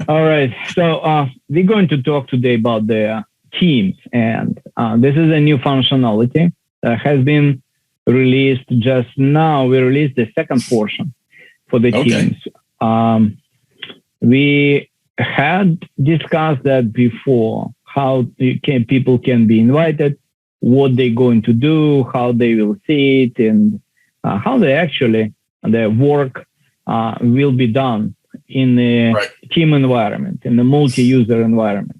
All right. So we're going to talk today about the teams, and this is a new functionality that has been released just now. We released the second portion for the Okay. teams. Um, we had discussed that before, how people can be invited, what they're going to do, how they will see it, and how they actually, their work will be done in the Right. team environment, in the multi-user environment.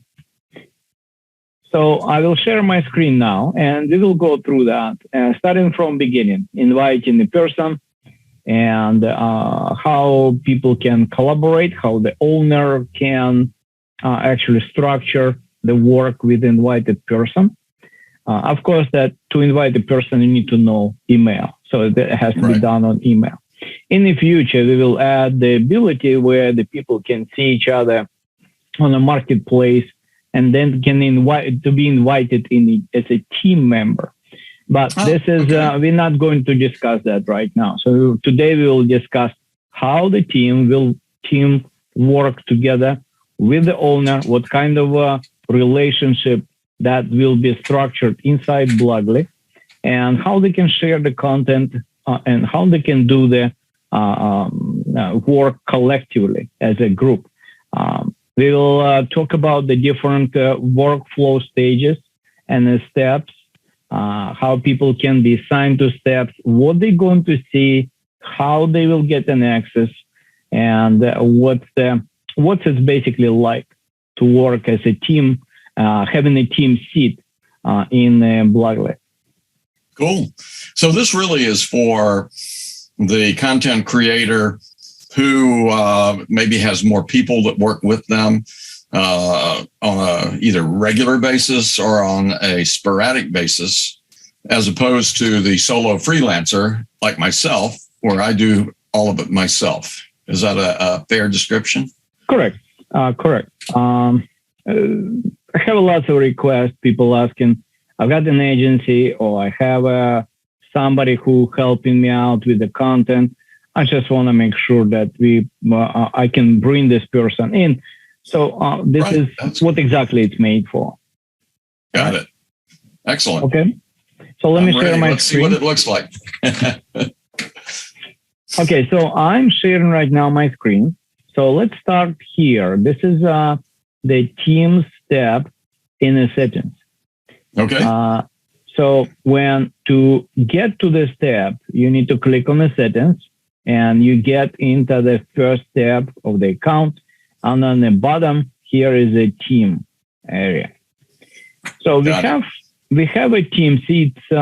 So I will share my screen now, and we will go through that, starting from beginning, inviting the person, and how people can collaborate, how the owner can actually structure the work with invited person. Of course, that to invite the person, you need to know email. So it has to be Right. done on email. In the future, we will add the ability where the people can see each other on a marketplace and then can invite to be invited in as a team member. But Oh, this is okay. we're not going to discuss that right now. So today we will discuss how the team work together with the owner, what kind of relationship that will be structured inside Blogly, and how they can share the content and how they can do the work collectively as a group. We will talk about the different workflow stages and the steps, how people can be assigned to steps, what they're going to see, how they will get an access, and what's it basically like to work as a team, having a team seat in Blogly. Cool. So this really is for the content creator who maybe has more people that work with them on a either regular basis or on a sporadic basis, as opposed to the solo freelancer like myself, where I do all of it myself. Is that a fair description? Correct. Correct. I have lots of requests, people asking, I've got an agency or I have somebody who helping me out with the content. I just want to make sure that I can bring this person in. So this Right. is That's what exactly it's made for. got it. Excellent. Okay. So let I'm me share ready. my Let's see screen. what it looks like. Okay, so I'm sharing right now my screen. So let's start here. This is the team step in the settings. Okay. So when to get to the step, you need to click on the settings and you get into the first step of the account. And on the bottom here is a team area. So we have a team seats we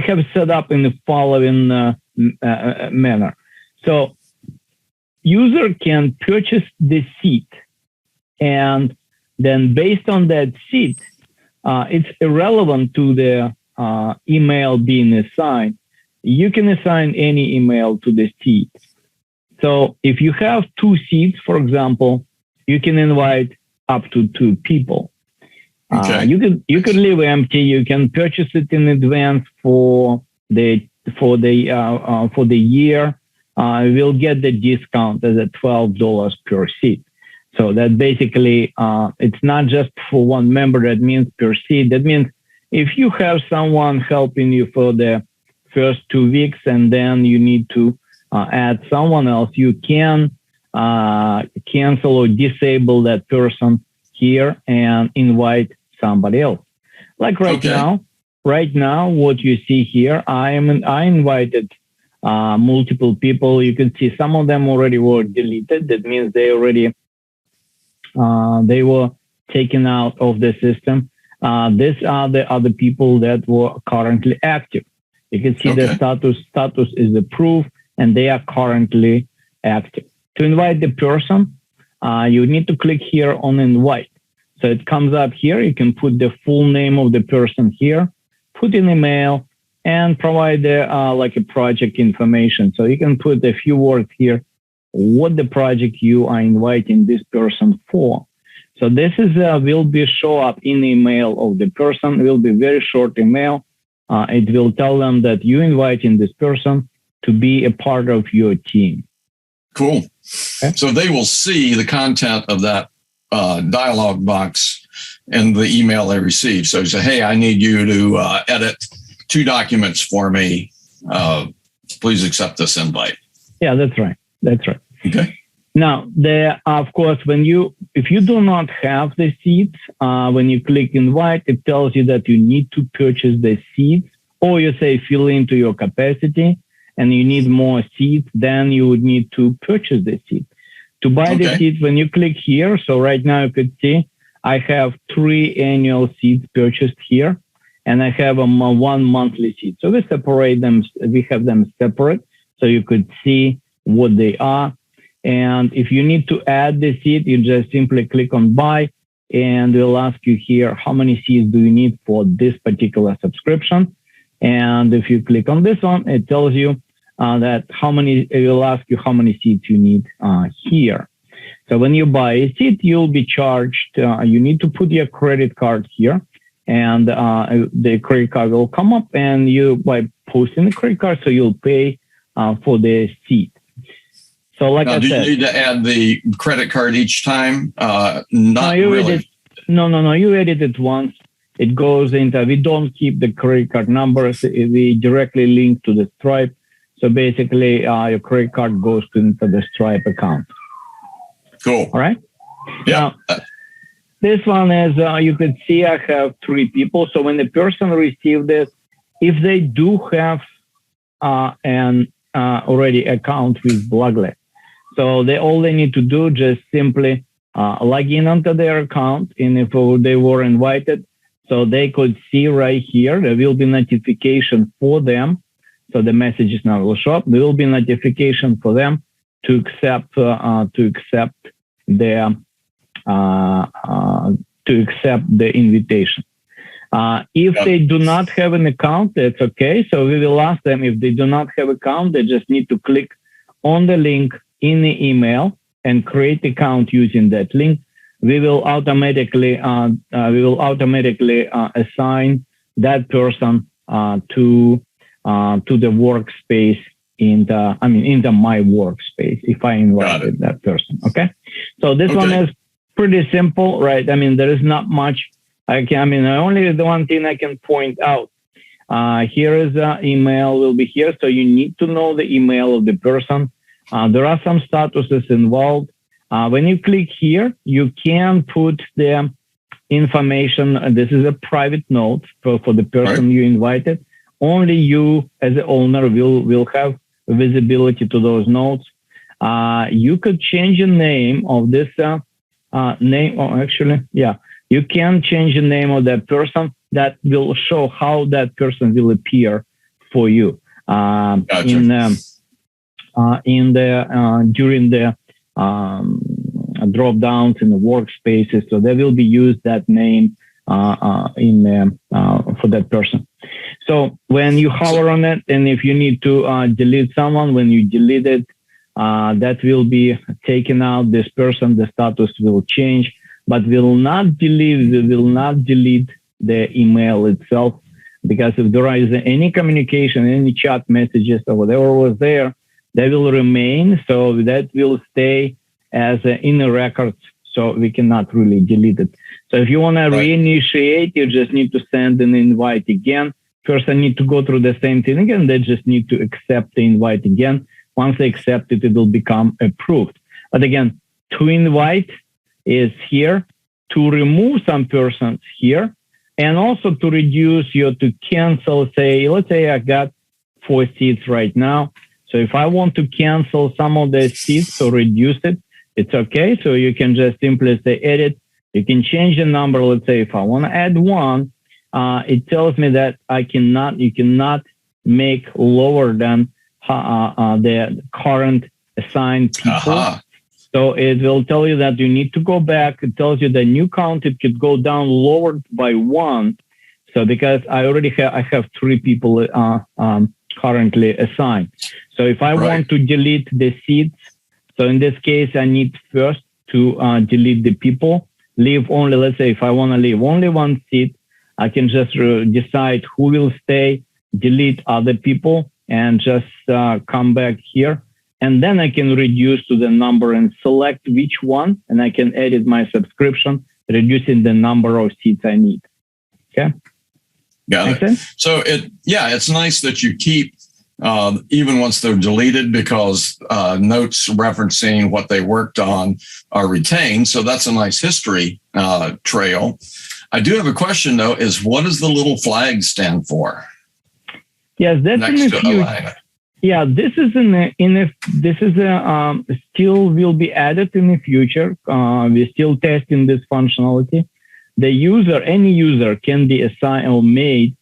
have set up in the following manner. So user can purchase the seat, and then based on that seat, it's irrelevant to the email being assigned. You can assign any email to the seat. So if you have 2 seats, for example, you can invite up to 2 people. Okay. You could leave empty. You can purchase it in advance for the year. We'll get the discount as a $12 per seat. So that basically it's not just for one member. That means per seat. That means if you have someone helping you for the first 2 weeks and then you need to add someone else, you can cancel or disable that person here and invite somebody else. Like right now, what you see here, I invited multiple people. You can see some of them already were deleted. That means they were taken out of the system. These are the other people that were currently active. You can see the status is approved and they are currently active. To invite the person, you need to click here on invite. So it comes up here. You can put the full name of the person here, put an email, and provide like a project information. So you can put a few words here, what the project you are inviting this person for. So this is will be show up in the email of the person. It will be very short email. It will tell them that you inviting this person to be a part of your team. Cool. Okay. So they will see the content of that dialog box in the email they receive. So you say, hey, I need you to edit 2 documents for me. Please accept this invite. Yeah, that's right. That's right. Okay. Now, of course, if you do not have the seats, when you click invite, it tells you that you need to purchase the seats, or you say fill into your capacity and you need more seats, then you would need to purchase the seat. To buy the seats, when you click here, so right now you could see I have 3 annual seats purchased here, and I have 1 monthly seat. So we separate them, we have them separate, so you could see what they are. And if you need to add the seat, you just simply click on buy, and we'll ask you here, how many seats do you need for this particular subscription? And if you click on this one, it tells you that it will ask you how many seats you need here. So when you buy a seat, you'll be charged, you need to put your credit card here, and the credit card will come up, and by posting the credit card, so you'll pay for the seat. So like I said, do you need to add the credit card each time? Not really. You edit it once. It goes into, we don't keep the credit card numbers. We directly link to the Stripe. So basically, your credit card goes into the Stripe account. Cool. All right. Yeah. Now, this one is, you could see I have 3 people. So when the person receives this, if they do have an already account with Blogely, so all they need to do just simply log in onto their account, and if they were invited, so they could see right here, there will be notification for them. So the messages now will show up. There will be notification for them to accept the invitation. If they do not have an account, that's okay. So we will ask them, if they do not have an account, they just need to click on the link in the email and create account using that link. We will automatically assign that person to the workspace into my workspace if I invited that person. Okay. So this one is pretty simple, right? I mean, there is not much. Only the one thing I can point out. Here is the email will be here. So you need to know the email of the person. There are some statuses involved. When you click here, you can put the information. This is a private note for the person you invited. Only you as the owner will have visibility to those notes. You could change the name of this name. You can change the name of that person. That will show how that person will appear for you during the drop downs in the workspaces. So they will be used that name for that person. So when you hover on it, and if you need to delete someone, when you delete it, that will be taken out. This person, the status will change, but will not delete the email itself, because if there is any communication, any chat messages or whatever was there, they will remain. So that will stay as in the records. So we cannot really delete it. So if you want to reinitiate, you just need to send an invite again. Person need to go through the same thing again. They just need to accept the invite again. Once they accept it, it will become approved. But again, to invite is here, to remove some persons here, and also to reduce to cancel, let's say I got 4 seats right now. So if I want to cancel some of the seats or reduce it, it's okay. So you can just simply say edit. You can change the number. Let's say if I want to add 1, it tells me that you cannot make lower than the current assigned people. So it will tell you that you need to go back. It tells you the new count, it could go down lower by 1. So because I have 3 people currently assigned. So if I want to delete the seats, so in this case, I need first to delete the people, leave only, let's say if I want to leave only 1 seat, I can just decide who will stay, delete other people, and just come back here And then I can reduce to the number and select which one, and I can edit my subscription, reducing the number of seats I need. Okay. Got it. So it's nice that you keep, even once they're deleted, because notes referencing what they worked on are retained. So that's a nice history trail. I do have a question though, is what does the little flag stand for? Yes, that's in a few. Yeah, this is still will be added in the future. We're still testing this functionality. Any user can be assigned or made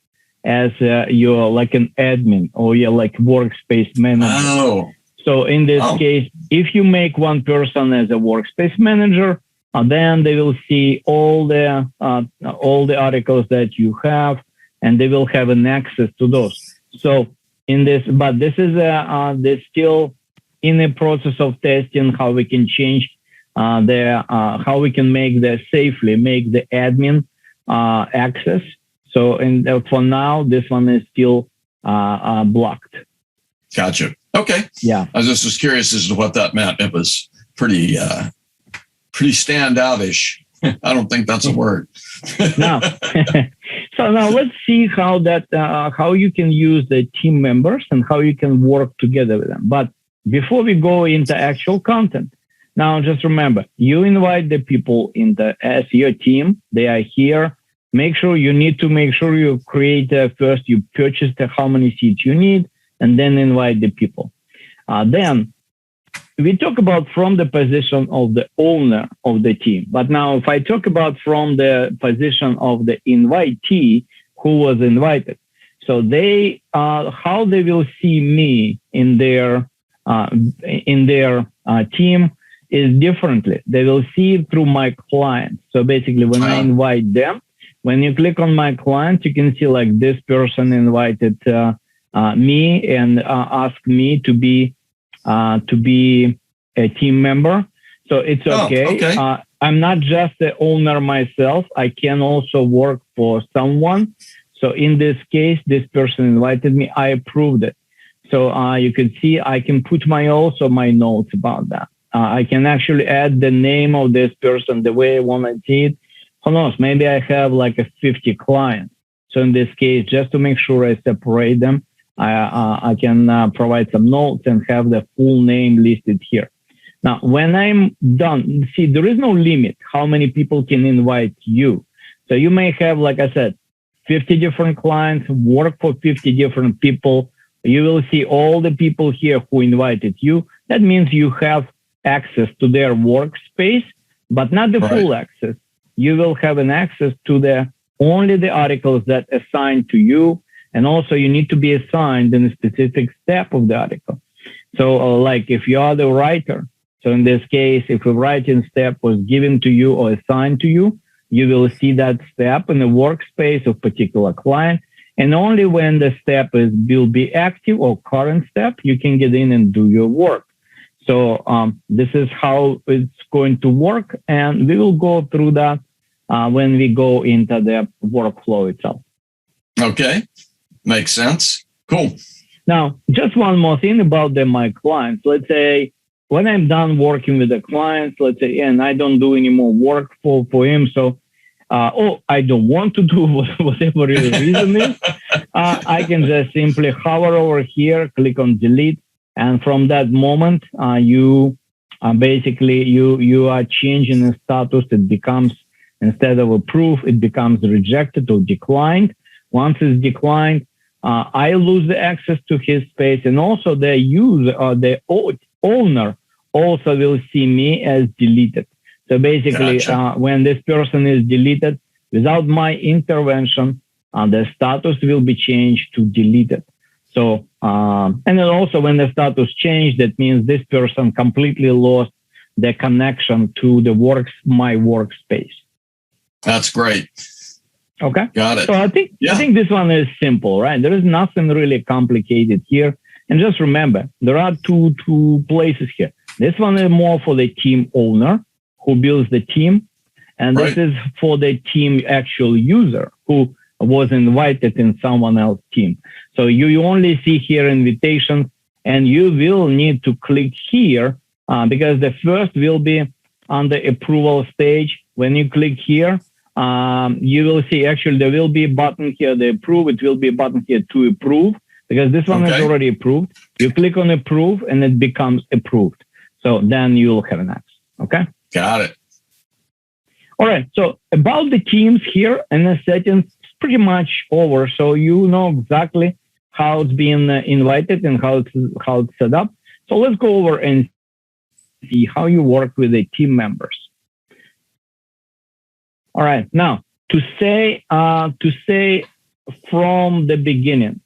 as your like an admin or your like workspace manager. Oh. So in this case, if you make one person as a workspace manager, then they will see all the articles that you have, and they will have an access to those. So this is still in the process of testing how we can change how we can make the admin access. So for now, this one is still blocked. Gotcha. Okay. Yeah. I was just curious as to what that meant. It was pretty standout-ish. I don't think that's a word. No. So now let's see how you can use the team members and how you can work together with them. But before we go into actual content, now just remember, you invite the people as your team. They are here. Make sure you create first, you purchase how many seats you need, and then invite the people. Then we talk about from the position of the owner of the team. But now if I talk about from the position of the invitee who was invited, so how they will see me in their team is differently. They will see it through my client. So basically when I invite them, when you click on my client, you can see like this person invited me and asked me to be a team member. So it's okay. Okay. I'm not just the owner myself. I can also work for someone. So in this case, this person invited me. I approved it. So you can see I can put my notes about that. I can actually add the name of this person the way I want to see it. Who knows? Maybe I have like 50 clients. So in this case, just to make sure I separate them, I can provide some notes and have the full name listed here. Now, when I'm done, see, there is no limit how many people can invite you. So you may have, like I said, 50 different clients, work for 50 different people. You will see all the people here who invited you. That means you have access to their workspace, but not the full access. You will have an access to only the articles that assigned to you. And also you need to be assigned in a specific step of the article. So like if you are the writer, so in this case, if a writing step was given to you or assigned to you, you will see that step in the workspace of particular client. And only when the step will be active or current step, you can get in and do your work. So this is how it's going to work. And we will go through that when we go into the workflow itself. Okay. Makes sense. Cool. Now, just one more thing about my clients. Let's say when I'm done working with the clients, let's say, and I don't do any more work for him. So, I don't want to do whatever the reason is. I can just simply hover over here, click on delete. And from that moment, you basically, you are changing the status. It becomes, instead of approved, it becomes rejected or declined. Once it's declined, I lose the access to his space, and also the user or the owner also will see me as deleted. So basically, when this person is deleted, without my intervention, the status will be changed to deleted. So, and then also when the status changed, that means this person completely lost the connection to my workspace. That's great. Okay. Got it. So I think this one is simple, right? There is nothing really complicated here. And just remember, there are two places here. This one is more for the team owner who builds the team. And this is for the team actual user who was invited in someone else's team. So you only see here invitations and you will need to click here because the first will be on the approval stage. When you click here, you will see actually there will be a button here, the approve. It will be a button here to approve because this one is already approved. You click on approve and it becomes approved. So then you will have an access. Okay. Got it. All right. So about the teams here and the settings, it's pretty much over. So you know exactly how it's being invited and how it's set up. So let's go over and see how you work with the team members. All right. Now, to say from the beginning,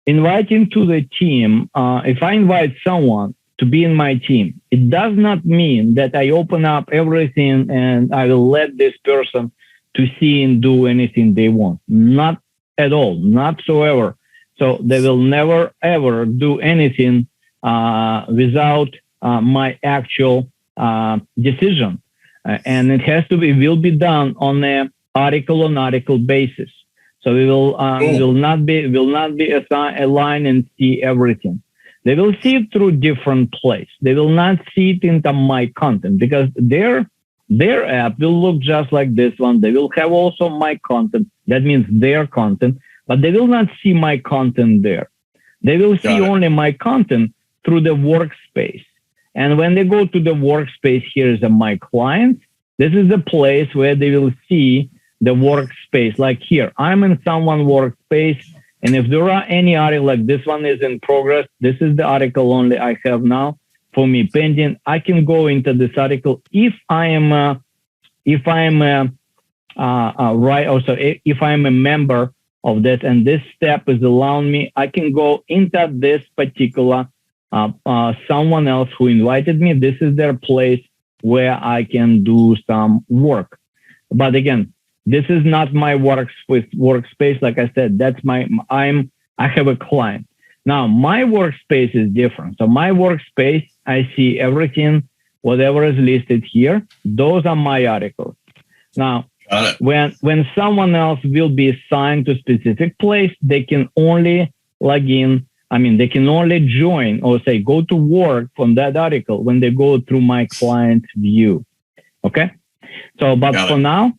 inviting to the team, if I invite someone to be in my team, it does not mean that I open up everything and I will let this person to see and do anything they want. Not at all, not so ever. So they will never, ever do anything without my actual decision. And it has to be, will be done on a article on article basis. So we will not be aligned and see everything. They will see it through different place. They will not see it into my content because their app will look just like this one. They will have also my content. That means their content, but they will not see my content there. They will see only my content through the workspace. And when they go to the workspace, here is my client. This is the place where they will see the workspace. Like here, I'm in someone workspace. And if there are any article like this one is in progress, this is the article only I have now for me pending. I can go into this article if I am if I'm a member of this, and this step is allowing me, I can go into this particular someone else who invited me. This is their place where I can do some work. But again, this is not my workspace. Like I said, that's I have a client. Now my workspace is different. So my workspace, I see everything, whatever is listed here. Those are my articles. Now, when someone else will be assigned to a specific place, they can only log in. I mean, they can only join or say, go to work from that article when they go through my client view. Okay. So, but for now,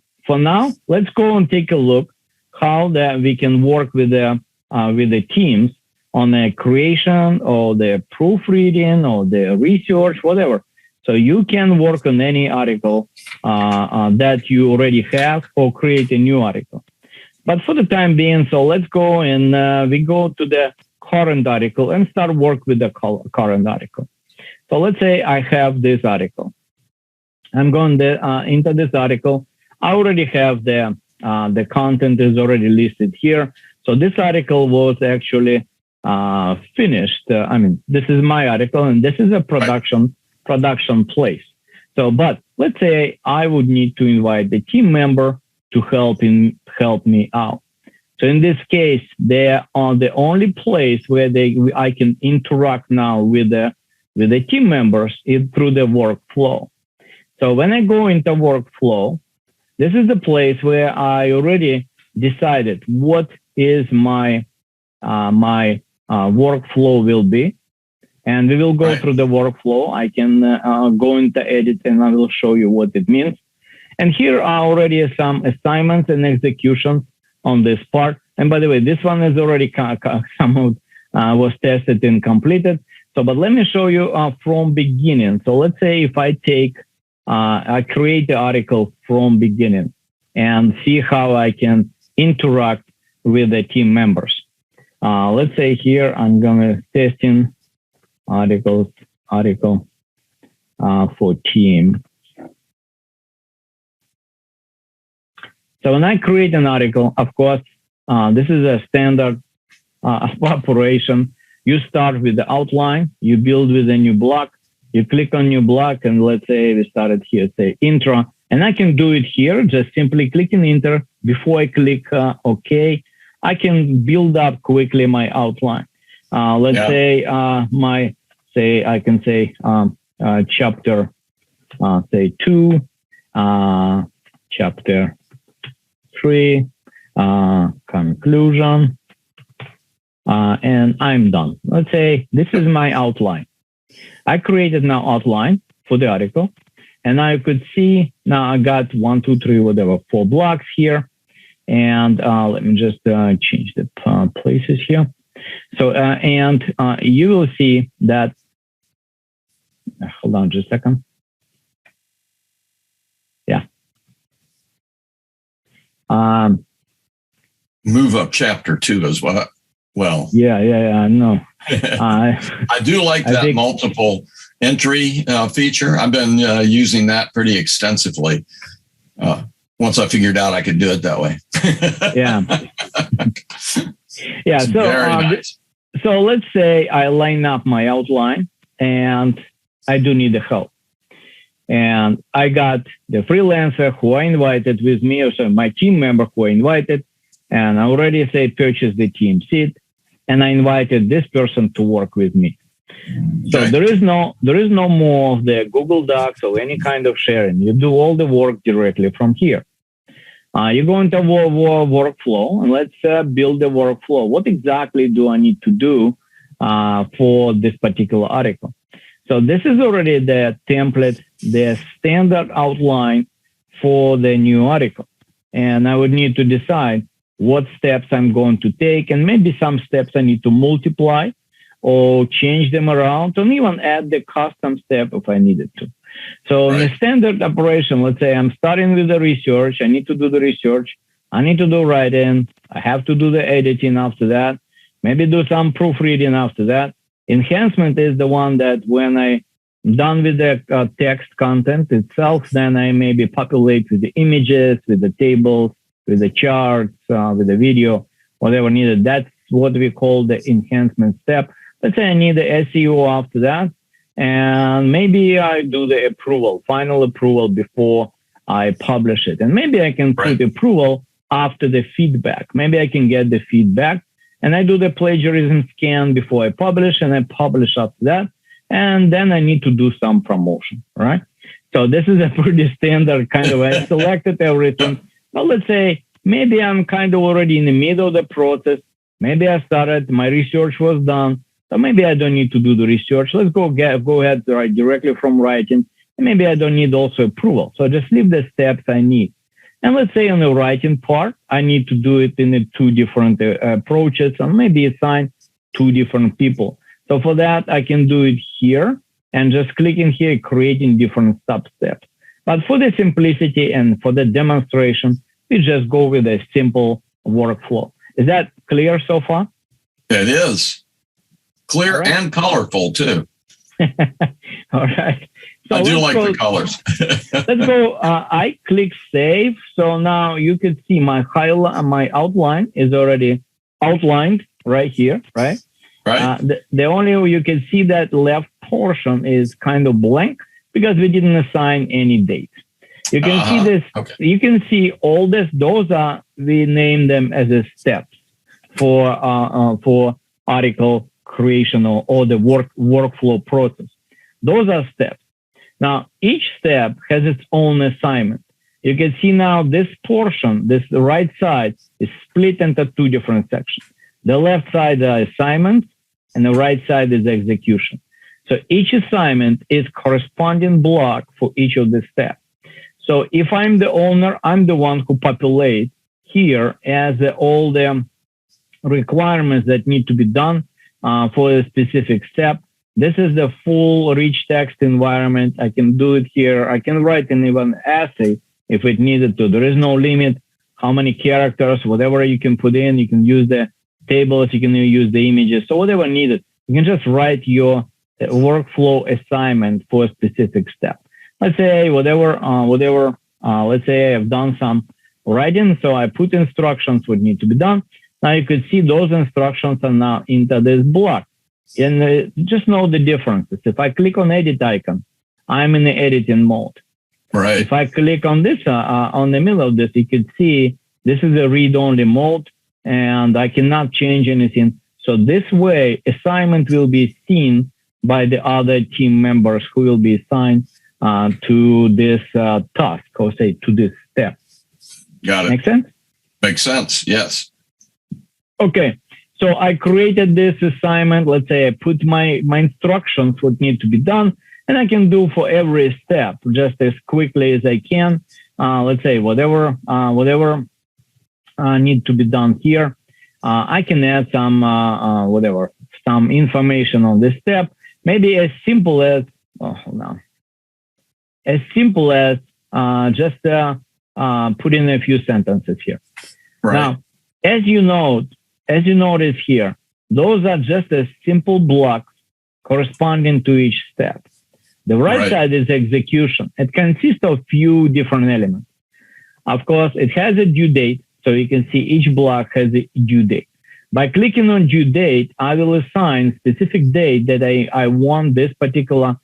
let's go and take a look how that we can work with the teams on the creation or the proofreading or the research, whatever. So you can work on any article that you already have or create a new article. But for the time being, so let's go and we go to the current article and start work with the current article. So let's say I have this article. I'm going into this article. I already have the content is already listed here. So this article was actually finished. I mean, this is my article and this is a production place. So, but let's say I would need to invite the team member to help me out. So in this case, they are the only place where I can interact now with the team members is through the workflow. So when I go into workflow, this is the place where I already decided what is my workflow will be. And we will go through the workflow. I can go into edit and I will show you what it means. And here are already some assignments and executions on this part. And by the way, this one is already somehow was tested and completed. So, but let me show you from beginning. So let's say if I create the article from beginning and see how I can interact with the team members. Let's say here, I'm going to testing article for team. So when I create an article, of course, this is a standard operation. You start with the outline, you build with a new block, you click on new block, and let's say we started here, say intro, and I can do it here, just simply clicking enter. Before I click OK, I can build up quickly my outline. Let's say I can say chapter, say 2, chapter 3, conclusion, and I'm done. Let's say this is my outline. I created now outline for the article, and now you could see now I got 1, 2, 3, whatever, 4 blocks here. And let me just change the places here. So, you will see that, hold on just a second. Yeah. Move up chapter 2 as well. Well, yeah, no. I do like that multiple entry feature. I've been using that pretty extensively. Once I figured out I could do it that way. Yeah. So, nice. So let's say I line up my outline and I do need the help. And I got the freelancer who I invited with me, or so my team member who I invited, and I already say purchase the team seat, and I invited this person to work with me. So there is no more of the Google Docs or any kind of sharing. You do all the work directly from here. You go into workflow, and let's build the workflow. What exactly do I need to do for this particular article? So this is already the template, the standard outline for the new article. And I would need to decide what steps I'm going to take, and maybe some steps I need to multiply or change them around, and even add the custom step if I needed to. So in a standard operation, let's say I'm starting with the research. I need to do the research. I need to do writing. I have to do the editing after that. Maybe do some proofreading after that. Enhancement is the one that when I'm done with the text content itself, then I maybe populate with the images, with the tables, with the charts, with the video, whatever needed. That's what we call the enhancement step. Let's say I need the SEO after that. And maybe I do the approval, final approval before I publish it. And maybe I can put approval after the feedback. Maybe I can get the feedback, and I do the plagiarism scan before I publish, and I publish after that. And then I need to do some promotion, right? So this is a pretty standard kind of, I selected everything. Well, let's say maybe I'm kind of already in the middle of the process. Maybe I started, my research was done. So maybe I don't need to do the research. Let's go ahead, write directly from writing. And maybe I don't need also approval. So just leave the steps I need. And let's say on the writing part, I need to do it in the 2 different approaches, and maybe assign 2 different people. So for that, I can do it here and just clicking here, creating different sub-steps. But for the simplicity and for the demonstration, we just go with a simple workflow. Is that clear so far? It is. Clear and colorful, too. All right. So I do like the colors. Let's go. I click save. So now you can see my outline is already outlined right here, right? Right. The only way you can see that left portion is kind of blank because we didn't assign any date. You can see this. Okay. You can see all this. Those are, we name them as a steps for article creation or the workflow process. Those are steps. Now, each step has its own assignment. You can see now this portion, the right side, is split into 2 different sections. The left side are assignments, and the right side is execution. So each assignment is corresponding block for each of the steps. So if I'm the owner, I'm the one who populates here as all the requirements that need to be done for a specific step. This is the full rich text environment. I can do it here. I can write an even essay if it needed to. There is no limit how many characters, whatever you can put in. You can use the tables, you can use the images. So whatever needed, you can just write your workflow assignment for a specific step. Let's say let's say I've done some writing. So I put instructions what need to be done. Now you could see those instructions are now into this block. And just know the differences. If I click on edit icon, I'm in the editing mode. Right. If I click on this, on the middle of this, you can see this is a read-only mode, and I cannot change anything. So this way, assignment will be seen by the other team members who will be assigned to this task, or say to this step. Got it. Make sense? Makes sense. Yes. Okay. So I created this assignment. Let's say I put my instructions, what need to be done, and I can do for every step just as quickly as I can. Let's say whatever need to be done here. I can add some some information on this step. Maybe as simple as just put in a few sentences here. Right. Now, as you notice here, those are just a simple blocks corresponding to each step. The right side is execution. It consists of few different elements. Of course, it has a due date, so you can see each block has a due date. By clicking on due date, I will assign specific date that I want this particular,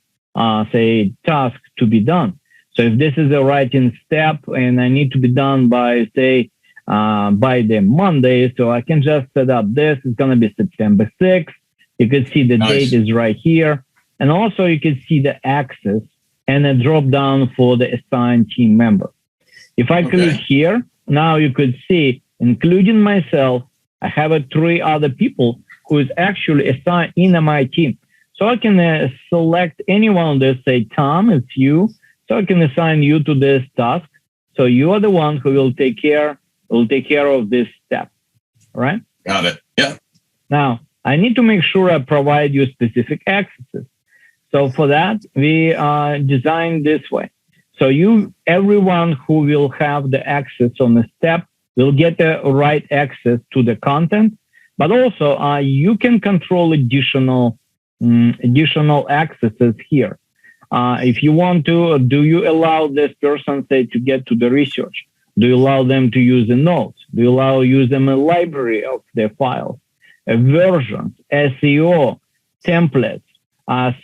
say, task to be done. So if this is a writing step and I need to be done by, say, by the Monday, so I can just set up this. It's going to be September 6th. You can see the date is right here. And also you can see the access and a drop down for the assigned team member. If I click here, now you could see, including myself, I have 3 other people who is actually assigned in my team. So I can select anyone that say, Tom, it's you. So I can assign you to this task. So you are the one who will take care of this step, right? Got it. Yeah. Now, I need to make sure I provide you specific accesses. So for that, we designed this way. So everyone who will have the access on the step will get the right access to the content, but also you can control additional accesses here. If you want to, do you allow this person, say, to get to the research? Do you allow them to use the notes? Do you use them a library of their files, versions, SEO, templates,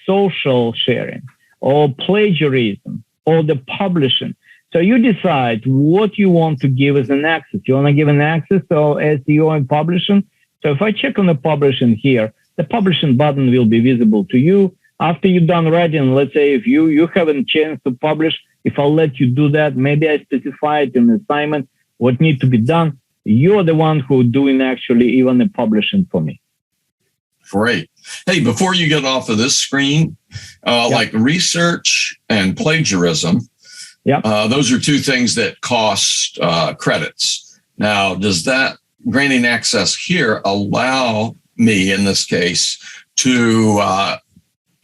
social sharing, or plagiarism, or the publishing? So you decide what you want to give as an access. You want to give an access to SEO and publishing. So if I check on the publishing here, the publishing button will be visible to you. After you're done writing, let's say if you have a chance to publish, if I'll let you do that, maybe I specify it in the assignment, what needs to be done. You're the one who's doing actually even the publishing for me. Great. Hey, before you get off of this screen, like research and plagiarism, those are 2 things that cost credits. Now, does that granting access here allow me, in this case, to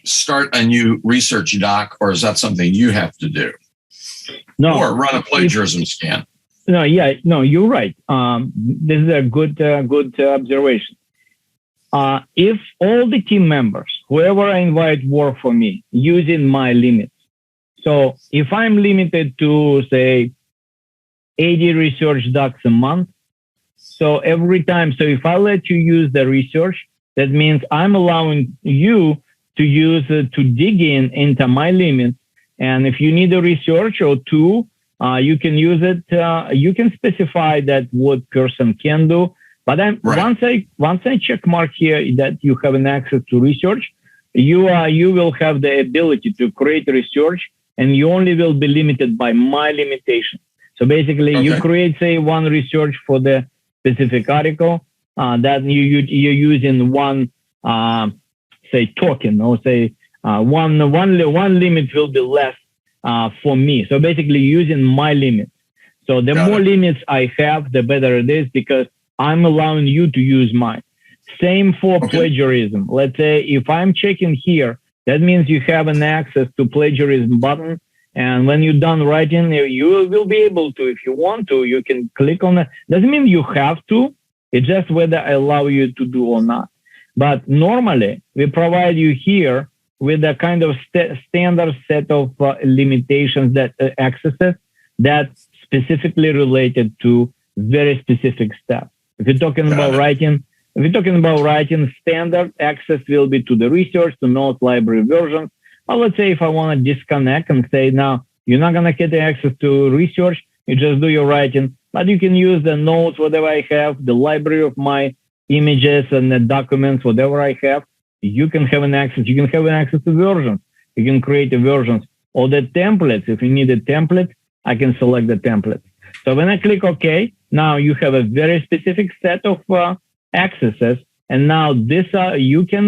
start a new research doc, or is that something you have to do? No. Or run a plagiarism scan? No, you're right. This is a good observation. If all the team members, whoever I invite work for me, using my limits. So if I'm limited to, say, 80 research docs a month, so every time, so if I let you use the research, that means I'm allowing you to use to dig into my limits. And if you need a research or 2, you can use it. You can specify that what person can do. But once I check mark here that you have an access to research, you will have the ability to create research, and you only will be limited by my limitation. So basically, you create, say, one research for the specific article that you're using one, say, token, or say one limit will be less for me. So basically, using my limit. So the more limits I have, the better it is, because I'm allowing you to use mine. Same for plagiarism. Let's say if I'm checking here, that means you have an access to plagiarism button. And when you're done writing, you will be able to, if you want to, you can click on it. Doesn't mean you have to. It's just whether I allow you to do or not. But normally, we provide you here with a kind of standard set of limitations, that accesses that specifically related to very specific steps. If you're talking about writing, standard access will be to the research, to notes, library versions. But let's say if I want to disconnect and say, now, you're not going to get access to research, you just do your writing, but you can use the notes, whatever I have, the library of my images and the documents, whatever I have, you can have an access. You can have an access to versions. You can create the versions or the templates. If you need a template, I can select the template. So when I click OK, now you have a very specific set of accesses, And now this you can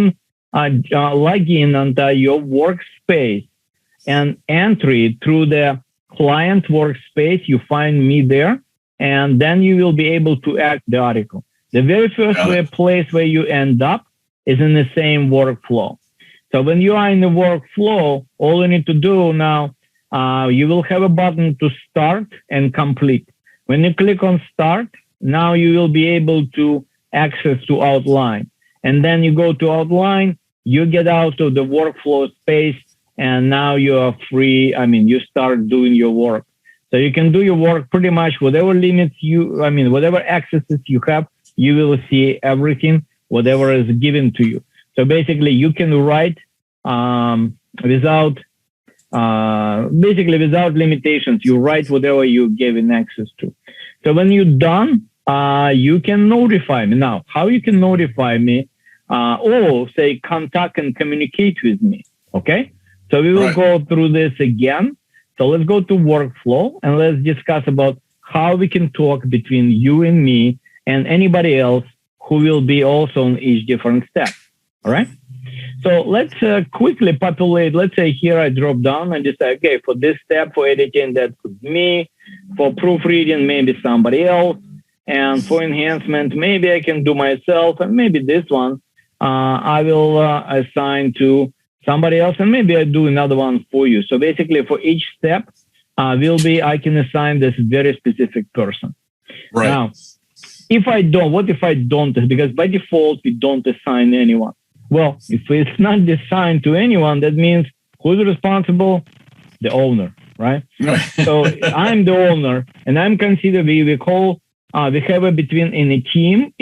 log in under your workspace and entry through the client workspace. You find me there, and then you will be able to add the article. The very first place where you end up is in the same workflow. So when you are in the workflow, all you need to do now, you will have a button to start and complete. When you click on start, now you will be able to access to outline. And then you go to outline, you get out of the workflow space, and now you are free. I mean, you start doing your work. So you can do your work pretty much whatever limits whatever accesses you have, you will see everything, whatever is given to you. So basically you can write without limitations. You write whatever you're given access to. So when you're done, you can notify me. Now, how you can notify me? Or say contact and communicate with me. Okay. So we will go through this again. So let's go to workflow and let's discuss about how we can talk between you and me and anybody else who will be also on each different step. All right. So let's quickly populate. Let's say here I drop down and just say, okay, for this step, for editing, that could be me. For proofreading, maybe somebody else. And for enhancement, maybe I can do myself. And maybe this one I will assign to somebody else. And maybe I do another one for you. So basically for each step I can assign this very specific person. Right. Now, what if I don't? Because by default, we don't assign anyone. Well, if it's not assigned to anyone, that means who's responsible? The owner, right? So I'm the owner, and I'm considered, we have a in a team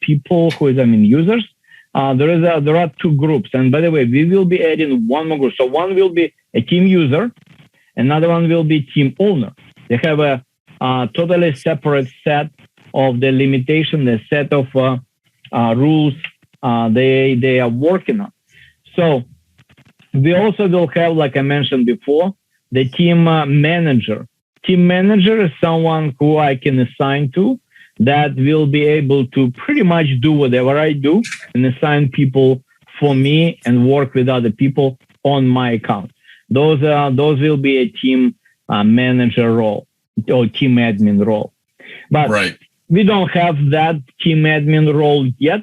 people who is, users. There are two groups. And by the way, we will be adding one more group. So one will be a team user, another one will be team owner. They have a totally separate set of the limitation, the set of rules they are working on. So we also will have, like I mentioned before, the team manager. Team manager is someone who I can assign to that will be able to pretty much do whatever I do and assign people for me and work with other people on my account. Those will be a team manager role or team admin role. But we don't have that team admin role yet,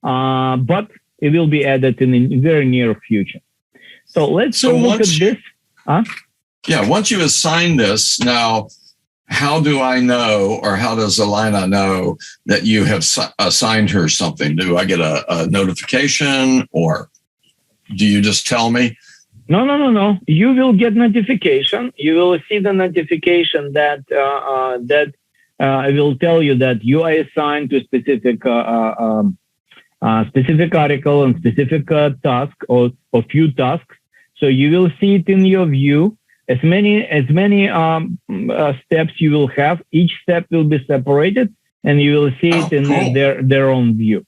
but it will be added in the very near future. So let's look at this. Yeah, once you assign this, now, how do I know, or how does Alina know that you have assigned her something? Do I get a notification, or do you just tell me? No. You will get notification. You will see the notification that will tell you that you are assigned to specific article and specific task or few tasks. So you will see it in your view. As many steps you will have, each step will be separated, and you will see it in their own view.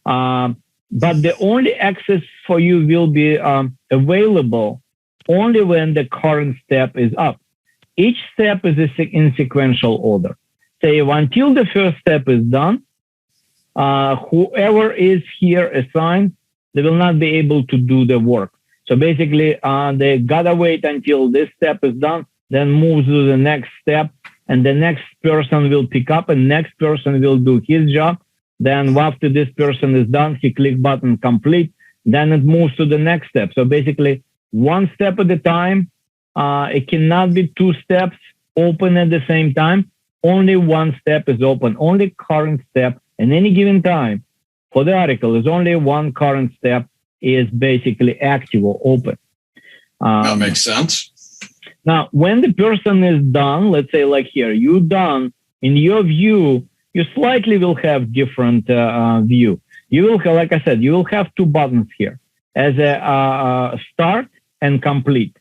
But the only access for you will be available only when the current step is up. Each step is in sequential order. Say until the first step is done, whoever is here assigned, they will not be able to do the work. So basically, they gotta wait until this step is done, then move to the next step, and the next person will pick up, and next person will do his job. Then after this person is done, he click button complete, then it moves to the next step. So basically, one step at a time. It cannot be two steps open at the same time. Only one step is open. Only current step at any given time for the article is only one current step is basically active or open. That makes sense. Now, when the person is done, let's say like here, you're done, in your view, you slightly will have different view. You will have, like I said, you will have two buttons here as a start and complete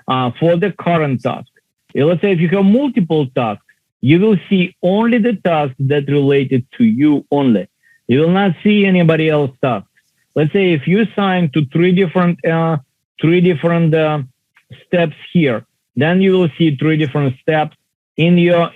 for the current task. Let's say if you have multiple tasks, you will see only the tasks that related to you only. You will not see anybody else's tasks. Let's say if you assign to three different steps here, then you will see three different steps in your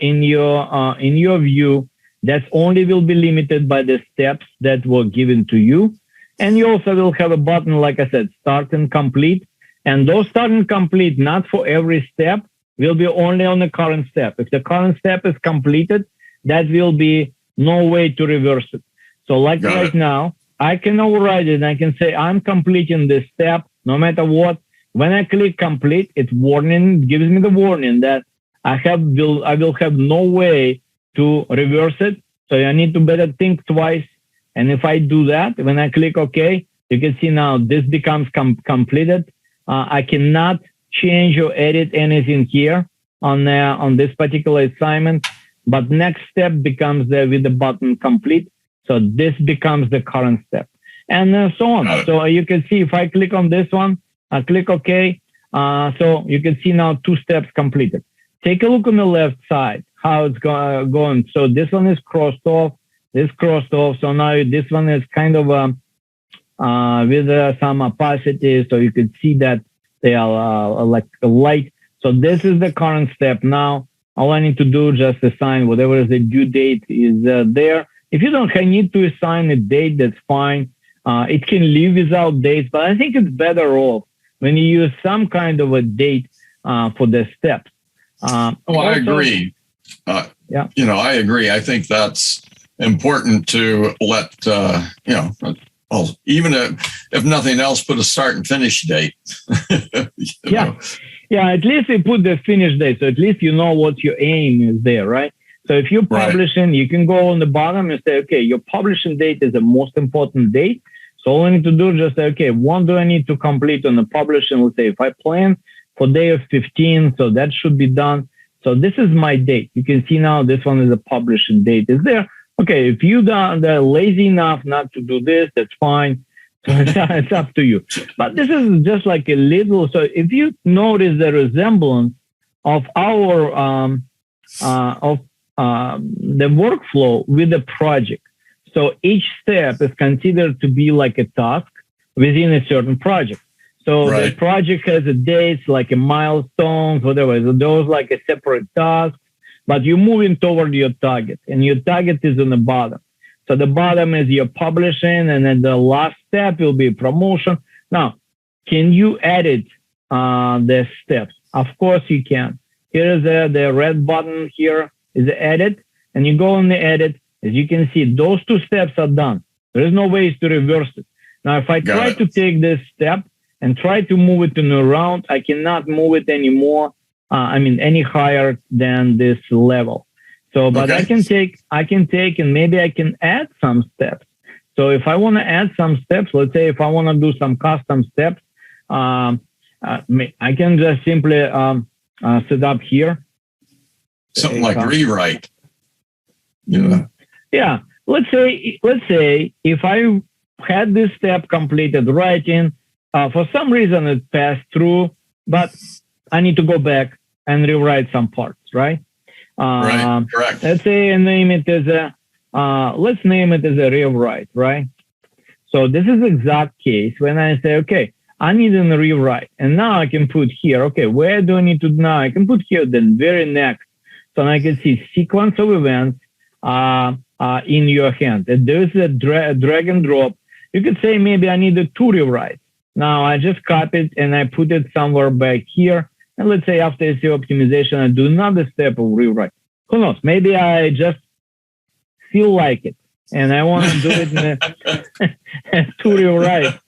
view. That's only will be limited by the steps that were given to you. And you also will have a button, like I said, start and complete. And those start and complete, not for every step, will be only on the current step. If the current step is completed, that will be no way to reverse it. So like right now, I can override it and I can say I'm completing this step no matter what. When I click complete, it gives me the warning that I will have no way to reverse it. So I need to better think twice. And if I do that, when I click OK, you can see now this becomes completed. I cannot change or edit anything here on this particular assignment. But next step becomes there with the button complete. So this becomes the current step. And so on. So you can see if I click on this one, I click OK. So you can see now 2 steps completed. Take a look on the left side, how it's going. So this one is crossed off, this crossed off. So now this one is kind of with some opacity. So you can see that they are like a light. So this is the current step now. All I need to do is just assign whatever is the due date is there. If you don't need to assign a date, that's fine. It can live without dates, but I think it's better off when you use some kind of a date for the steps. I agree. Yeah. I agree. I think that's important to let, even if nothing else, put a start and finish date. Yeah. Yeah, at least you put the finish date. So at least you know what your aim is there, right? So if you're publishing, you can go on the bottom and say, okay, your publishing date is the most important date. So all I need to do is just say, okay, what do I need to complete on the publishing? Let's say if I plan for day of 15, so that should be done. So this is my date. You can see now this one is a publishing date. Is there? Okay, if they're lazy enough not to do this, that's fine. So it's up to you. But this is just like a little. So if you notice the resemblance of our the workflow with the project. So each step is considered to be like a task within a certain project. So the project has a dates, like a milestones, whatever. So those like a separate task, but you're moving toward your target, and your target is on the bottom. So the bottom is your publishing, and then the last step will be promotion. Now, can you edit the steps? Of course you can. Here is the red button. Here is the edit, and you go on the edit. As you can see, those 2 steps are done. There is no ways to reverse it. Now, if I try to take this step and try to move it in a round, I cannot move it anymore. Any higher than this level. So, but I can take, and maybe I can add some steps. So if I want to add some steps, let's say if I want to do some custom steps, I can just simply set up here. Something like rewrite. Yeah. Let's say if I had this step completed writing, for some reason it passed through, but I need to go back and rewrite some parts, right? Correct. Let's say name it as let's name it as a rewrite, right? So this is the exact case when I say, okay, I need a rewrite. And now I can put here, okay, where do I need to now? I can put here the very next. So now I can see sequence of events in your hand. And there's a drag and drop. You could say maybe I need 2 rewrites. Now I just copy it and I put it somewhere back here. And let's say after SEO optimization, I do another step of rewrite. Who knows? Maybe I just feel like it and I want to do it in 2 rewrites.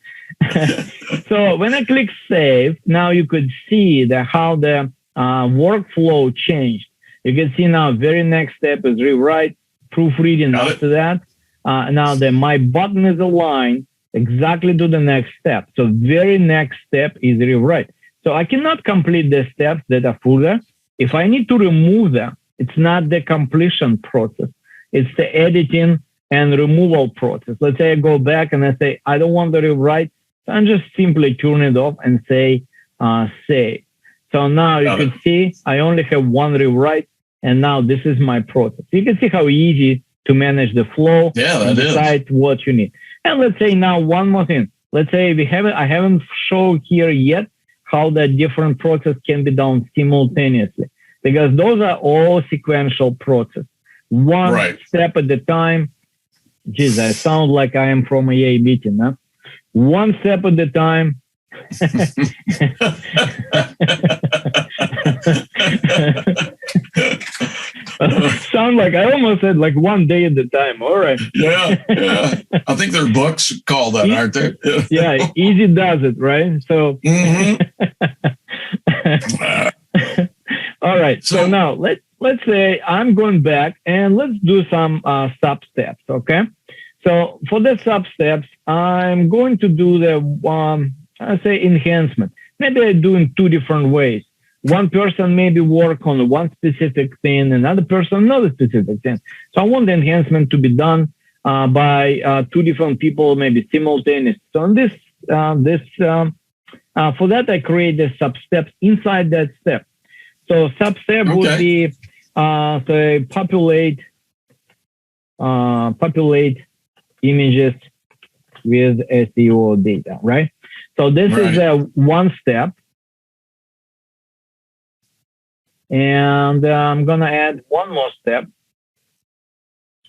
So when I click save, now you could see how the workflow changed. You can see now very next step is rewrite, proofreading after that. Now my button is aligned exactly to the next step. So very next step is rewrite. So I cannot complete the steps that are full there. If I need to remove them, it's not the completion process. It's the editing and removal process. Let's say I go back and I say, I don't want to rewrite. So I just simply turn it off and say, save. So now you can see I only have 1 rewrite. And now this is my process. You can see how easy to manage the flow and decide what you need. And let's say now one more thing. Let's say I haven't shown here yet how the different process can be done simultaneously, because those are all sequential process. one step at a time. Geez, I sound like I am from a EA meeting, huh? One step at a time. Sound like I almost said like one day at a time. All right. Yeah. I think there are books called that, aren't there? Yeah, easy does it, right? So, all right. So now let's say I'm going back and let's do some sub steps. Okay. So for the sub steps, I'm going to do the I say enhancement. Maybe I do in two different ways. One person maybe work on one specific thing, another person another specific thing. So I want the enhancement to be done by two different people, maybe simultaneous. So on this, for that, I create the sub steps inside that step. So sub step would be say populate images with SEO data, right? So this is one step. And I'm going to add one more step.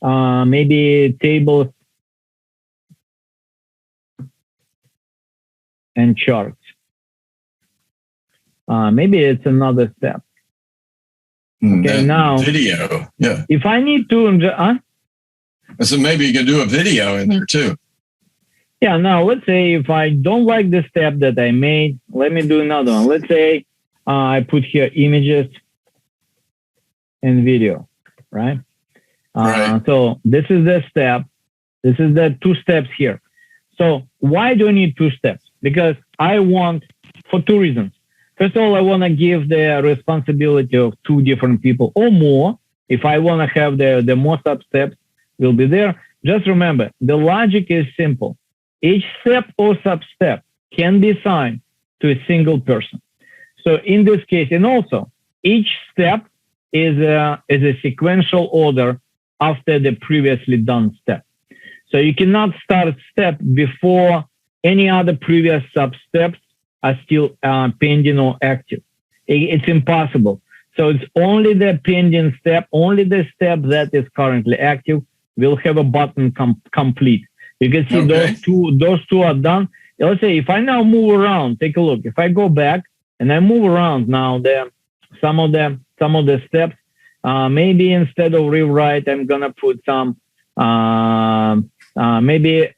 Maybe tables and charts. Maybe it's another step. Okay, now video. Yeah. If I need to, so maybe you can do a video in there too. Yeah. Now let's say if I don't like the step that I made, let me do another one. Let's say I put here images and video, right? So this is the step. This is the two steps here. So why do I need two steps? Because I want, for two reasons. First of all, I want to give the responsibility of two different people or more. If I want to have the more sub steps will be there. Just remember, the logic is simple. Each step or sub step can be assigned to a single person. So in this case, and also each step is a sequential order after the previously done step. So you cannot start step before any other previous sub steps are still pending or active. It's impossible. So it's only the pending step, only the step that is currently active will have a button complete. You can see those two are done. Let's say if I now move around, take a look. If I go back and I move around now, some of the steps, maybe instead of rewrite, I'm gonna put some. Maybe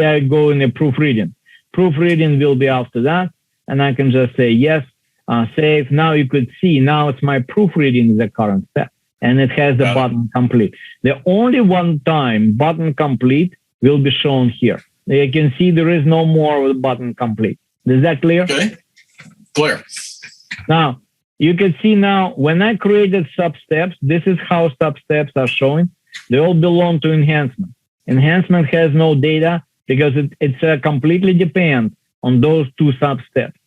I go in a proofreading. Proofreading will be after that, and I can just say yes, save. Now you could see now it's my proofreading is the current step, and it has the button complete. The only one time button complete will be shown here. You can see there is no more of the button complete. Is that clear? Okay, clear. Now you can see now when I created sub steps, this is how sub steps are showing. They all belong to enhancement. Enhancement has no data because it's completely depend on those two sub steps.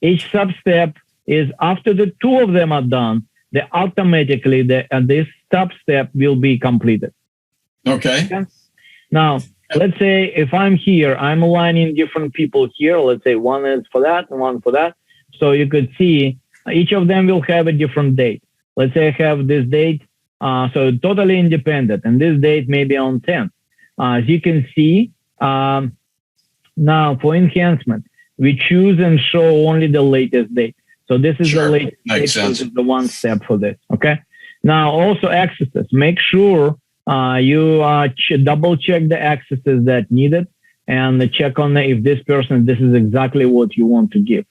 Each sub step is after the two of them are done, they automatically this sub step will be completed. Okay. Now let's say if I'm here, I'm aligning different people here. Let's say one is for that and one for that. So you could see each of them will have a different date. Let's say I have this date, so totally independent, and this date may be on 10th. As you can see, now for enhancement, we choose and show only the latest date. So this is the latest date. This is the one step for this. Okay. Now also accesses. Make sure you double check the accesses that needed and check on if this person, this is exactly what you want to give.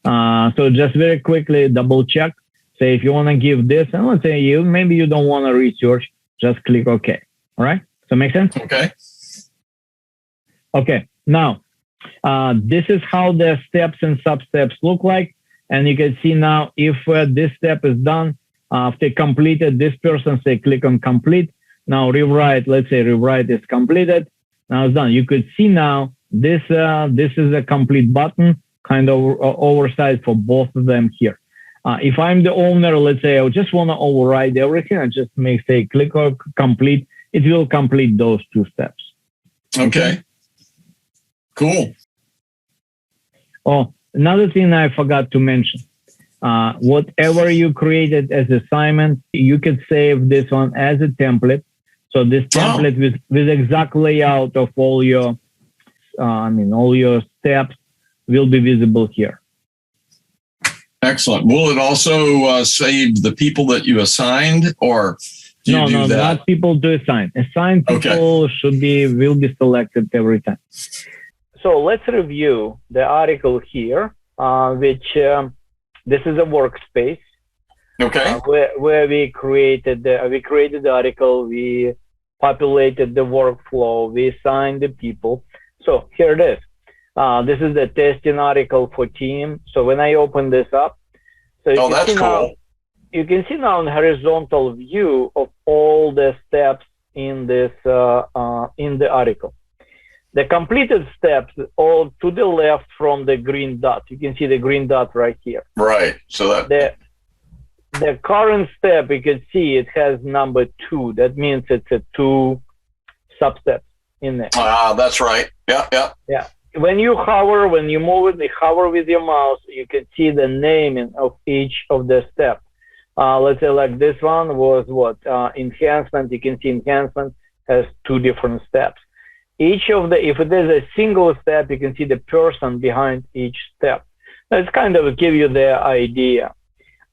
So just very quickly double check. Say if you want to give this, and let's say maybe you don't want to research, just click OK. All right. So make sense? Okay. Okay. Now, this is how the steps and sub steps look like. And you can see now if this step is done, after completed, this person say click on complete. Now rewrite, let's say rewrite is completed. Now it's done. You could see now this is a complete button, kind of oversized for both of them here. If I'm the owner, let's say I just want to override everything, I just say click on complete. It will complete those two steps. Okay. Cool. Oh, another thing I forgot to mention. Whatever you created as assignment, you could save this one as a template. So this template with exact layout of all your, all your steps will be visible here. Excellent. Will it also save the people that you assigned, or do you do that? Not people to assign. Assigned people will be selected every time. So let's review the article here, which this is a workspace. Okay. Where we created the article, we populated the workflow, we assigned the people. So here it is. This is the testing article for team. So when I open this up, so you can see now in horizontal view of all the steps in this in the article. The completed steps all to the left from the green dot. You can see the green dot right here. Right. So that the current step, you can see it has number 2. That means it's a 2 sub-steps in there. That's right. Yeah. When you hover, when you move it, hover with your mouse, you can see the naming of each of the steps. Let's say like this one was what? Enhancement. You can see enhancement has 2 different steps. Each of the, if it is a single step, you can see the person behind each step. That's kind of give you the idea.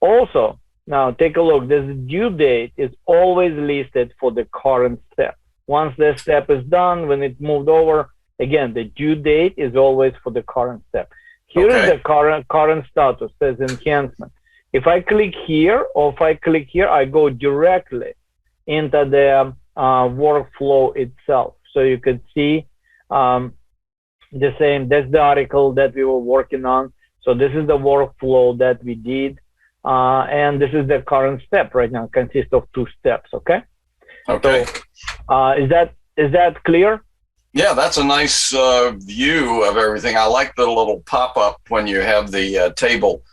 Also, now take a look. This due date is always listed for the current step. Once the step is done, when it moved over, again, the due date is always for the current step. Here is the current status, says enhancement. If I click here, or if I click here, I go directly into the workflow itself. So you could see the same, that's the article that we were working on. So this is the workflow that we did. And this is the current step right now, consists of 2 steps, okay? Okay. So, is that clear? Yeah, that's a nice view of everything. I like the little pop-up when you have the table,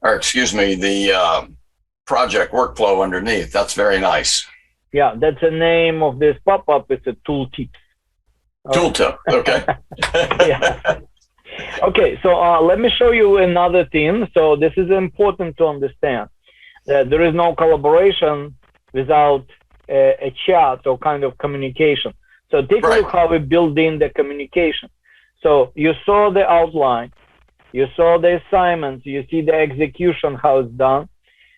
or excuse me, the project workflow underneath. That's very nice. Yeah, that's the name of this pop-up. It's a tooltip. Tooltip, okay. Yeah. Okay, so let me show you another thing. So this is important to understand that there is no collaboration without a chat or kind of communication. So take a look how we build in the communication. So you saw the outline, you saw the assignments, you see the execution, how it's done.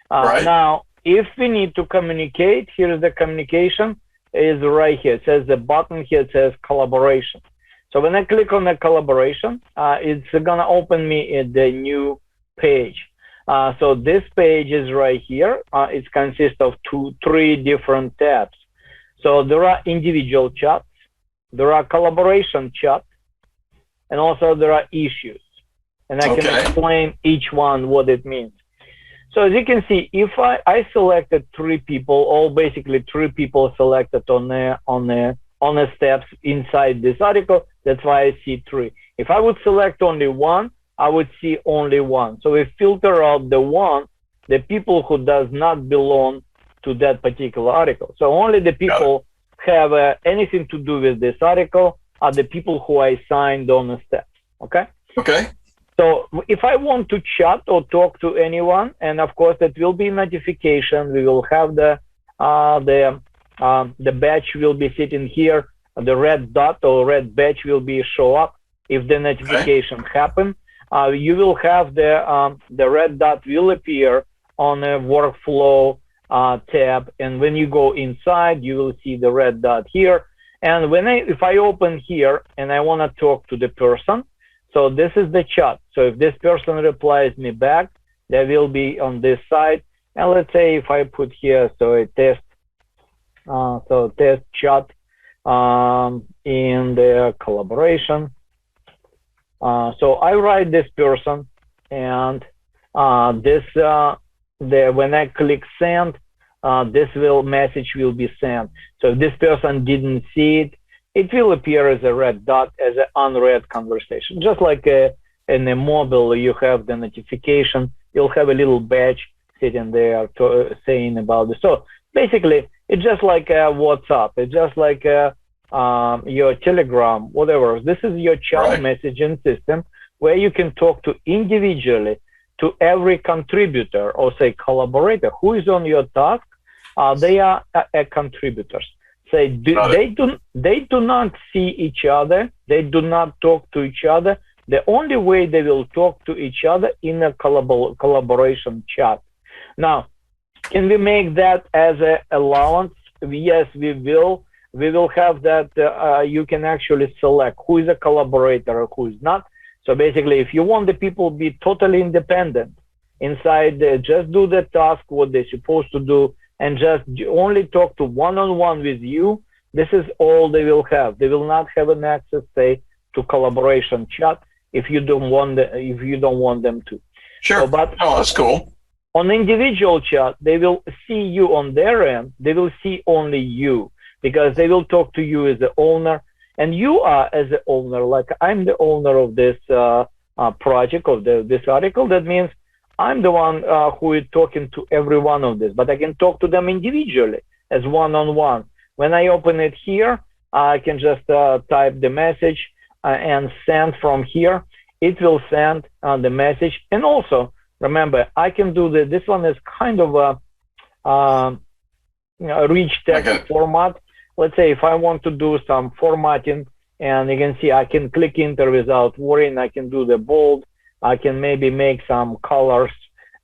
Now, if we need to communicate, here's the communication is right here. It says the button here, it says collaboration. So when I click on the collaboration, it's gonna open me at the new page. So this page is right here. It consists of 3 different tabs. So there are individual chats, there are collaboration chats, and also there are issues. And I can explain each one what it means. So as you can see, if I selected 3 people, or basically 3 people selected on the steps inside this article, that's why I see 3. If I would select only 1, I would see only 1. So we filter out the people who does not belong to that particular article. So only the people have anything to do with this article are the people who I signed on the steps. Okay. Okay. So if I want to chat or talk to anyone, and of course that will be notification, we will have the badge will be sitting here. The red dot or red badge will be show up if the notification happen. You will have the red dot will appear on a workflow tab, and when you go inside, you will see the red dot here. And if I open here and I want to talk to the person, so this is the chat. So if this person replies me back, they will be on this side. And let's say if I put here, so a test, test chat in the collaboration. So I write this person, and when I click send, this message will be sent. So if this person didn't see it, it will appear as a red dot, as an unread conversation. Just like in a mobile, you have the notification, you'll have a little badge sitting there saying about this. So basically, it's just like WhatsApp. It's just like your Telegram, whatever. This is your chat messaging system where you can talk to individually to every contributor or say collaborator who is on your task. They are contributors. Say they do not see each other. They do not talk to each other. The only way they will talk to each other in a collaboration chat. Now, can we make that as an allowance? Yes, we will. We will have that. You can actually select who is a collaborator or who is not. So basically, if you want the people to be totally independent inside, just do the task, what they're supposed to do, and just only talk to one-on-one with you, this is all they will have. They will not have an access, say, to collaboration chat if you don't want them to. Sure. So, but that's cool. On individual chat, they will see you on their end. They will see only you because they will talk to you as the owner, and you are as the owner. Like I'm the owner of this project of this article. That means I'm the one who is talking to every one of this, but I can talk to them individually as one-on-one. When I open it here, I can just type the message and send from here. It will send the message. And also, remember, I can do this one is kind of a rich text format. Let's say if I want to do some formatting, and you can see I can click enter without worrying. I can do the bold. I can maybe make some colors,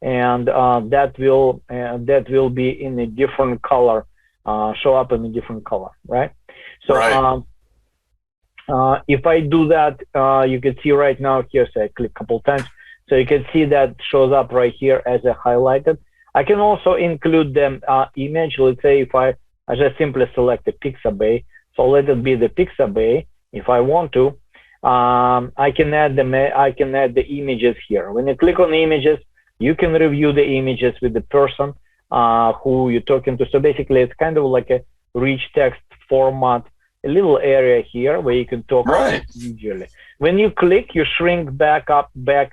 and that will be in a different color, show up in a different color, right? So right. If I do that, you can see right now here. So I click a couple times, so you can see that shows up right here as a highlighted. I can also include the image. Let's say if I just simply select the Pixabay, so let it be the Pixabay if I want to. I can add the images here. When you click on images, you can review the images with the person who you're talking to. So basically, it's kind of like a rich text format, a little area here where you can talk individually. When you click, you shrink back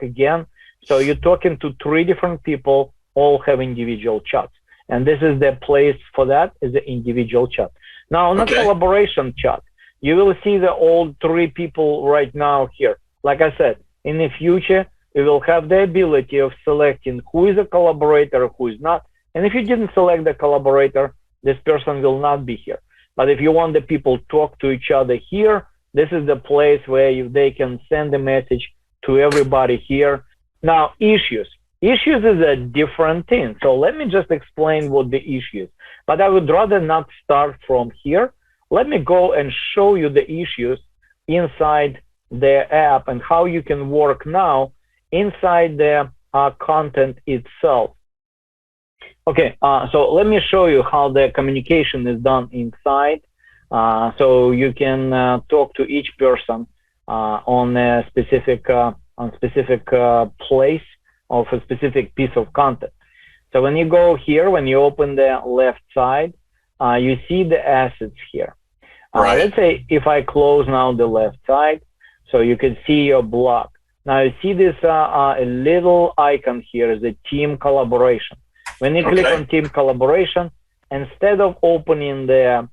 again. So you're talking to 3 different people, all have individual chats. And this is the place for that, is the individual chat. Now, on the collaboration chat, you will see the all 3 people right now here. Like I said, in the future, we will have the ability of selecting who is a collaborator, who is not. And if you didn't select the collaborator, this person will not be here. But if you want the people to talk to each other here, this is the place where they can send a message to everybody here. Now, issues. Issues is a different thing. So let me just explain what the issue is. But I would rather not start from here. Let me go and show you the issues inside the app and how you can work now inside the content itself. Okay, so let me show you how the communication is done inside. So you can talk to each person on a specific place of a specific piece of content. So when you go here, when you open the left side, you see the assets here. Let's say if I close now the left side, so you can see your blog. Now you see this a little icon here is a team collaboration. When you click on team collaboration, instead of opening the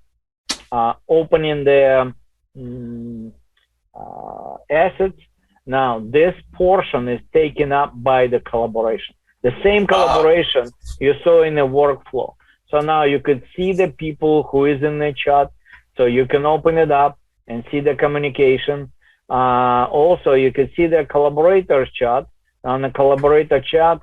assets, now this portion is taken up by the collaboration. The same collaboration you saw in the workflow. So now you could see the people who is in the chat. So you can open it up and see the communication. Also, you can see the collaborators chat. On the collaborator chat,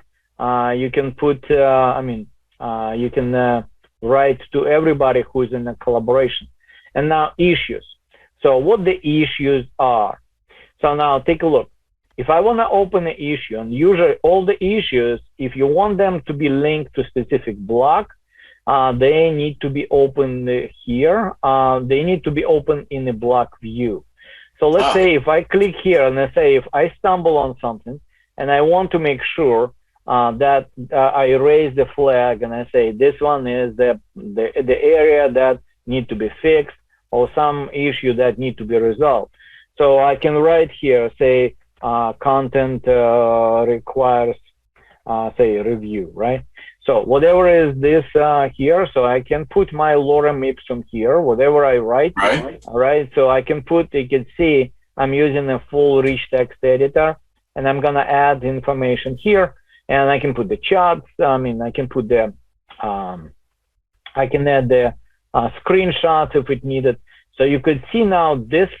you can put, you can write to everybody who is in the collaboration. And now issues. So what the issues are. So now take a look. If I want to open an issue, and usually all the issues, if you want them to be linked to specific blog, they need to be open here. They need to be open in the blog view. So let's say if I click here and I say if I stumble on something and I want to make sure that I raise the flag and I say this one is the area that need to be fixed or some issue that need to be resolved. So I can write here, say content requires, say review, right? So whatever is this here, so I can put my lorem ipsum here, whatever I write, all right? So I can put, you can see I'm using a full rich text editor and I'm gonna add information here. and I can put the charts. I mean, I can put the, I can add the screenshots if it needed. So you could see now this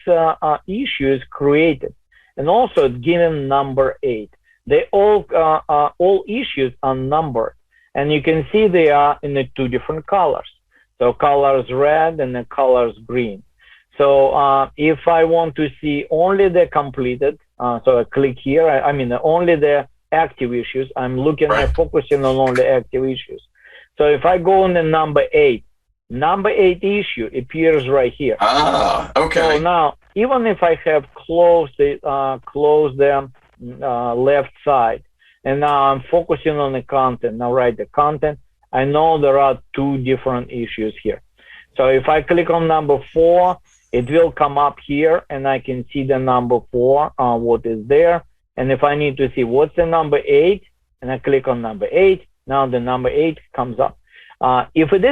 issue is created, and also it's given number 8. They all issues are numbered, and you can see they are in the 2 different colors. So colors red and the colors green. So if I want to see only the completed, so I click here. I mean only the active issues. I'm looking at focusing on only active issues. So if I go on the number 8 issue appears right here. Ah, okay. So now, even if I have closed the left side, and now I'm focusing on the content. Now, write the content. I know there are 2 different issues here. So if I click on number 4, it will come up here, and I can see the number 4, what is there. And if I need to see what's the number 8, and I click on number 8, now the number 8 comes up. If it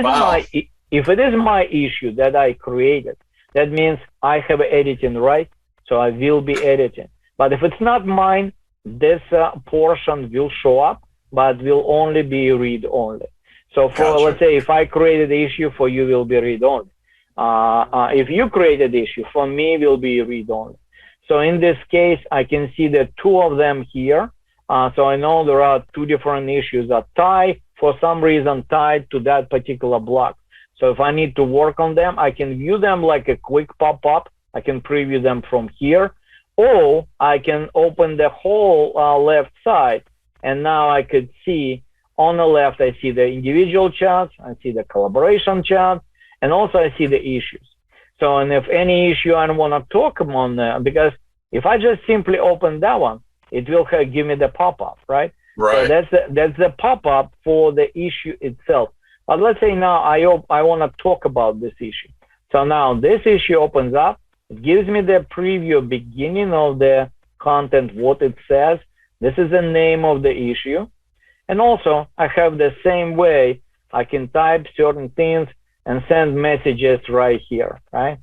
is my issue that I created, that means I have editing right, so I will be editing. But if it's not mine, this portion will show up, but will only be read only. So for let's say if I created the issue, for you will be read only. If you created the issue, for me will be read only. So in this case, I can see the 2 of them here. So I know there are 2 different issues that tie for some reason tied to that particular block. So if I need to work on them, I can view them like a quick pop-up. I can preview them from here, or I can open the whole left side, and now I could see on the left, I see the individual charts, I see the collaboration chart, and also I see the issues. So, and if any issue I want to talk on there, because if I just simply open that one, it will give me the pop-up, right? Right. So that's the pop-up for the issue itself. But let's say now I want to talk about this issue. So now this issue opens up. It gives me the preview beginning of the content, what it says. This is the name of the issue. And also I have the same way I can type certain things and send messages right here, right?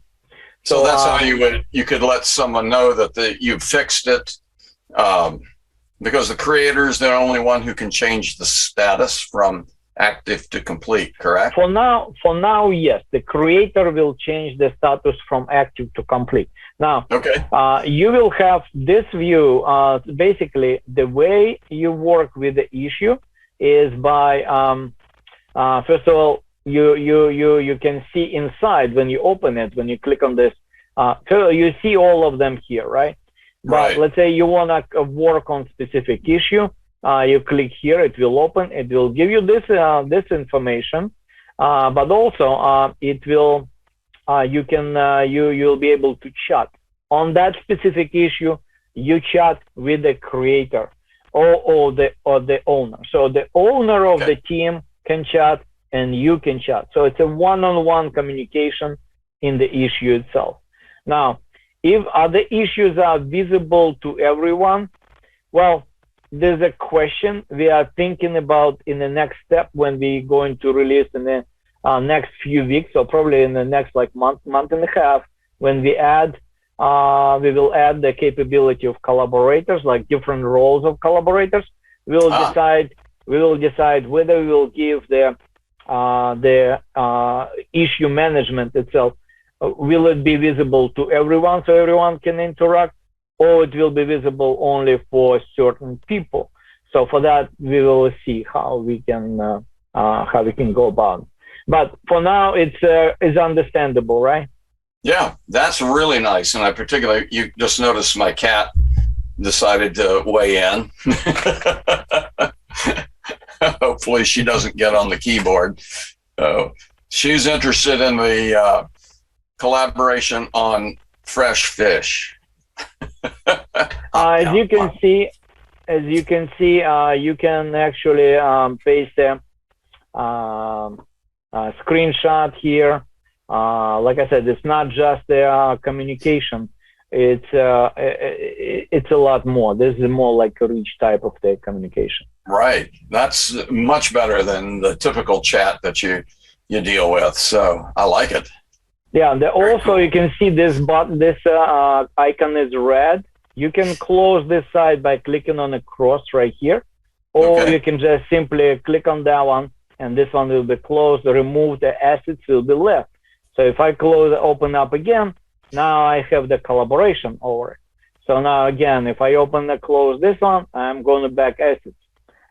So that's how you could let someone know that you fixed it, because the creator is the only one who can change the status from active to complete, correct? For now, yes. The creator will change the status from active to complete. Now, you will have this view. Basically, the way you work with the issue is by first of all, you can see inside when you open it. When you click on this, so you see all of them here, right? But let's say you want to work on specific issue. You click here, it will open, it will give you this information, but also it will you'll be able to chat on that specific issue. You chat with the creator or the owner. So the owner of the team can chat and you can chat. So it's a one-on-one communication in the issue itself. Now, if other issues are visible to everyone, well, there's a question we are thinking about in the next step when we're going to release in the next few weeks, or probably in the next month and a half, when we will add the capability of collaborators, like different roles of collaborators. We will decide whether we will give the issue management itself. Will it be visible to everyone so everyone can interact, or it will be visible only for certain people? So for that, we will see how we can go about it. But for now, it's understandable, right? Yeah, that's really nice. And I particularly, you just noticed my cat decided to weigh in. Hopefully she doesn't get on the keyboard. She's interested in the collaboration on fresh fish. As you can see, you can actually paste a screenshot here. Like I said, it's not just the communication. It's a lot more. This is more like a rich type of the communication. Right. That's much better than the typical chat that you deal with. So I like it. Yeah. Also, cool. You can see this button. This icon is red. You can close this side by clicking on a cross right here, or you can just simply click on that one, and this one will be closed. Remove the assets will be left. So if I open up again, now I have the collaboration over it. So now again, if I close this one, I'm going to back assets.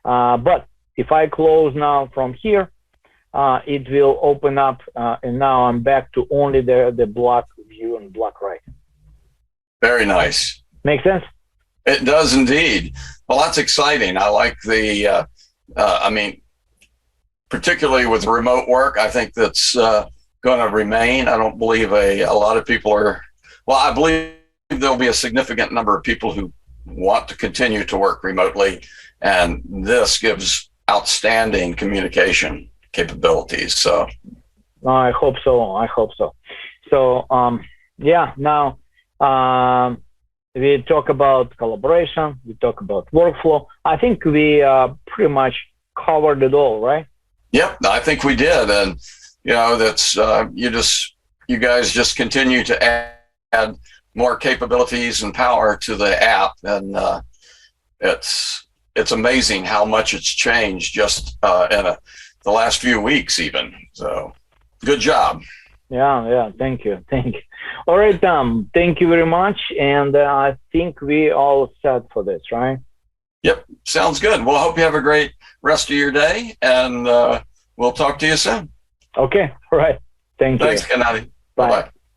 But if I close now from here, it will open up, and now I'm back to only the block view and block writing. Very nice. Make sense? It does indeed. Well, that's exciting. I like the, I mean, particularly with remote work, I think that's going to remain. I don't believe a lot of people are, well, I believe there'll be a significant number of people who want to continue to work remotely. And this gives outstanding communication capabilities. So I hope so. I hope so. So, yeah, now we talk about collaboration. We talk about workflow. I think we pretty much covered it all, right? Yep, I think we did. And, you know, that's, you guys just continue to add more capabilities and power to the app. And it's amazing how much it's changed just in the last few weeks even. So good job. Yeah. Thank you. All right, Tom, thank you very much. And I think we all set for this, right? Yep. Sounds good. Well, I hope you have a great rest of your day, and we'll talk to you soon. Okay. All right. Thank you. Thanks, Gennady. Bye. Bye-bye.